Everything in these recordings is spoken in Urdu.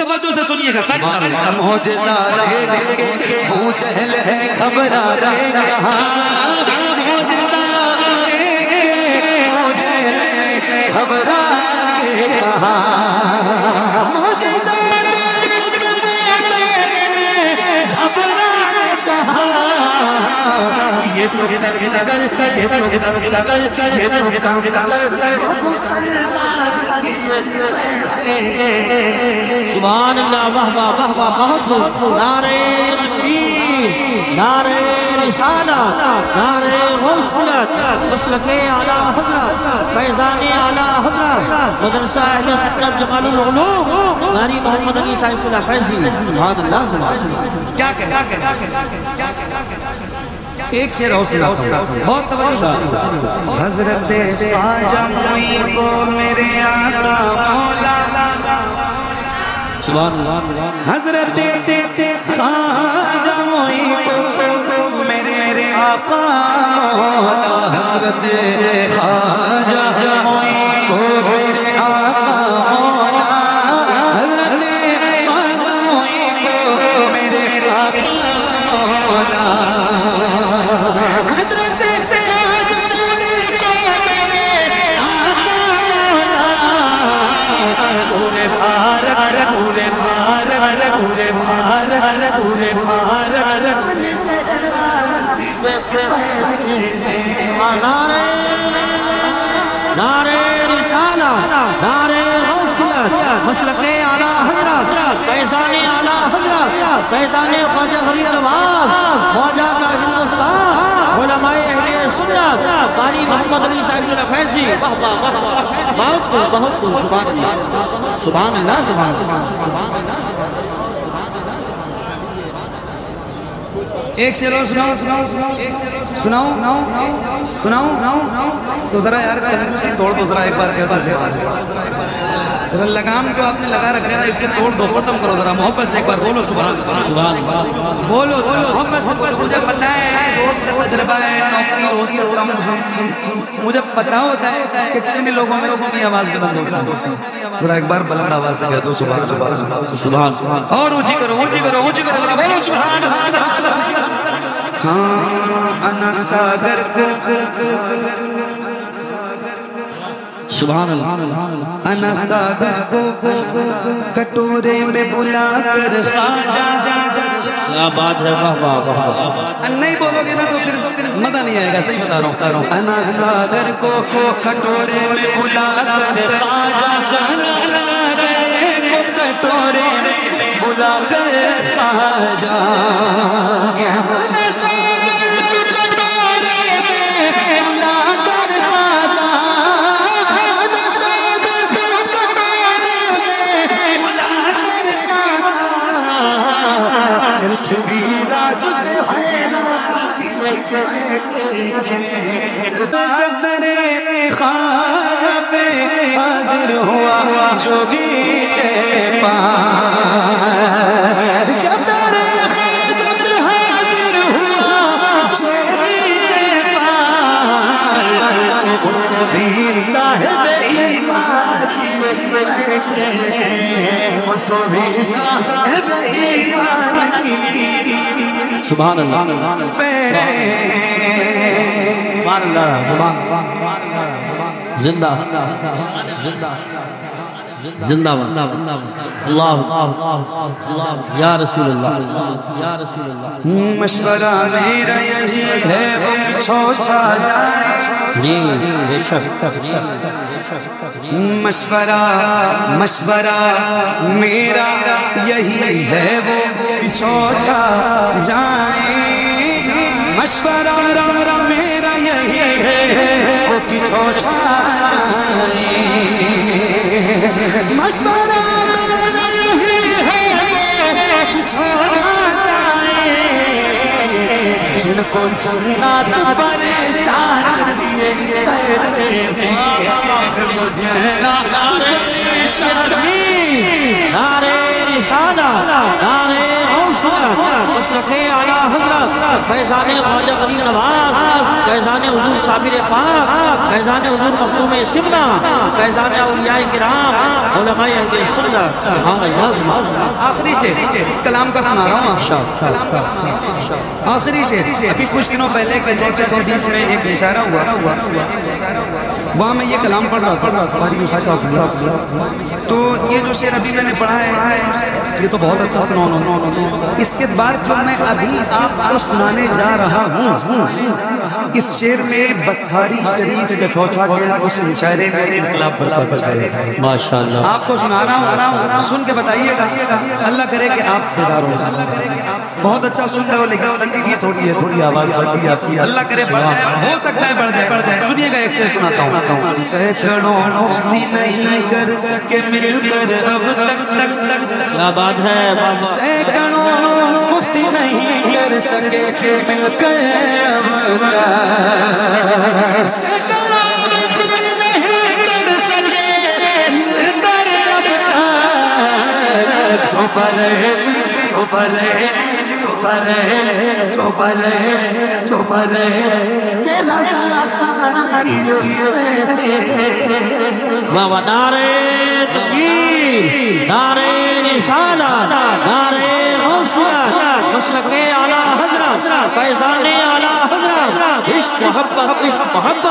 توجہ سے سنیے گا معجزہ دیکھ کے ابو جہل ہے گھبرا کے کہا معجزہ دیکھ کے ابو جہل ہے گھبرا کے کہا معجزہ دیکھ کے ابو جہل ہے گھبرا کے کہا یہ تو سبحان اللہ واہ واہ واہ واہ بہت خوب نعرہ تکبیر نعرہ رسالت نعرہ غوثیت مسلک اعلیٰ حضرت فیضان اعلیٰ حضرت مدرسہ اہل سنت جمال العلوم قاری محمد علی صاحب اللہ فیضی سبحان اللہ کیا کہہ ایک شعر اور سناتا ہوں بہت توجہ سے حضرت خواجہ معین کو میرے آقا مولا سبحان اللہ حضرت خواجہ معین کو میرے آقا مولا حضرت خواجہ معین کو میرے آقا مولا حضرت خواجہ معین کو میرے آقا مولا حضرت خواجہ معین کو میرے آقا مولا پورے بھارت پورے بھارت پورے بھارت پورے بھارت نعرہ رسالت نعرہ غوثیت مسلک اعلیٰ حضرت فیضان اعلیٰ حضرت فیضان خواجہ غریب نواز خواجہ کا ہندوستان علماء اہل سنت قاری محمد علی صاحب اللہ فیضی بہت خوب بہت خوب سبحان اللہ سبحان اللہ سبحان اللہ ایک شعر اور سناؤ تو ذرا یار کنجوسی توڑ دو ذرا ایک بار کہتا سے لگام جو آپ نے لگا رکھا ہے اس کو توڑ دو ختم کرو ذرا محبت سے ایک بار بولو سبحان اللہ بولو محبت سے بولو مجھے پتہ ہے روز کا تجربہ ہے نوکری روز کرتا ہوں مجھے پتہ ہوتا ہے کہ کتنے لوگوں میں کتنی آواز بلند ہوتی ہے ذرا ایک بار بلند آواز سے کہہ دو سبحان اللہ اور اونچی کرو بولو سبحان اللہ ہاں انا ساگر کو سبحان اللہ انا ساگر کو کٹورے میں بلا کر خواجہ کیا بات ہے واہ واہ واہ نہیں بولو گے نا تو پھر مزہ نہیں آئے گا صحیح بتا رہا ہوں انا ساگر کو کٹورے میں بلا کر خواجہ انا ساگر کو کٹورے میں بلا کر خواجہ چدر خواجہ پہ حاضر ہوا جوگی چیپا چدر خواجہ پہ حاضر ہوا جوگی چیپا اس کو بھی صاحب ایمان کی اس کو بھی صاحب ایمان کی سبحان اللہ سبحان اللہ زندہ زندہ اللہ یا رسول اللہ یا رسول اللہ مشورہ میرا یہی ہے وہ چھو چھا جائے جی بے شک مشورہ میرا یہی ہے وہ چھو چھا جائے مشورہ میرا یہی ہے وہ چھو چھا جائے مشورہ میرا یہی ہے وہ چھو چھا جائے جن کو جنات پریشان دیے نعرہ رسالت نعرہ غوثیت مشرق اعلی حضرت فیضان خواجہ غریب نواز فیضان حضور صابر پاک فیضان حضور مخدوم سمنا فیضان اولیاء کرام علماء اہل سنت سبحان اللہ سبحان اللہ آخری شعر اس کلام کا سنا رہا ہوں آخری شعر ابھی کچھ دنوں پہلے کے چوچا شریف میں ایک مشاعرہ ہوا وہاں میں یہ کلام پڑھ رہا تھا قاری یوسف صاحب کا تو یہ جو شعر ابھی میں نے پڑھا ہے یہ تو بہت اچھا سنا اس کے بعد جو میں ابھی آپ کو سنانے جا رہا ہوں اس شعر میں بسخاری شریف کے چوچا کے اس مشاعرے میں انقلاب برپا کر گئے ماشاءاللہ آپ کو سنا رہا ہوں سن کے بتائیے گا اللہ کرے کہ آپ بیدار ہو بہت اچھا سن رہے ہو لیکن سنجیدگی تھوڑی آواز بڑھتی ہے آپ کی اللہ کرے بڑھ جائے ہو سکتا ہے بڑھ جائے سنیے گا ایک شعر سناتا ہوں سینکڑوں مفتی نہیں کر سکے مل کر اب تک کیا بات ہے بابا سینکڑوں مفتی نہیں کر سکے مل کر اب تک سینکڑوں مفتی نہیں کر سکے مل کر اب تک بابا نعرے تکبیر نعرے رسالت نعرے غوثیت مسلک اعلی حضرت فیضان اعلی حضرت عشق محبت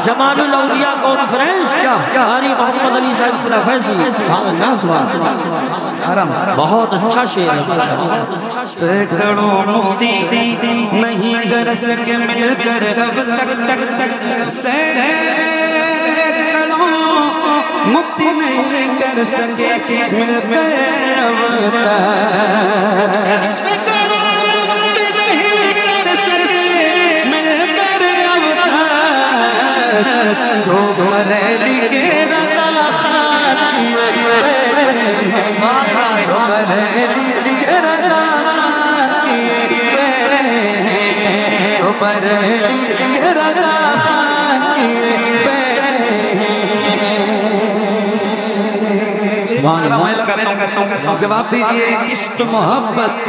جمال الاولیاء کانفرنس قاری محمد علی صاحب کا فیضی سبحان اللہ سبحان اللہ بہت اچھا شعر ہے سینکڑوں مفتی نہیں کر سکے مل کر اب تک سینکڑوں مفتی نہیں کر سکے مل کر اب تک سینکڑوں مفتی نہیں کر سکے مل کر اب تک جو بریلی کے رضا خان کیے جواب دیجئے عشق محبت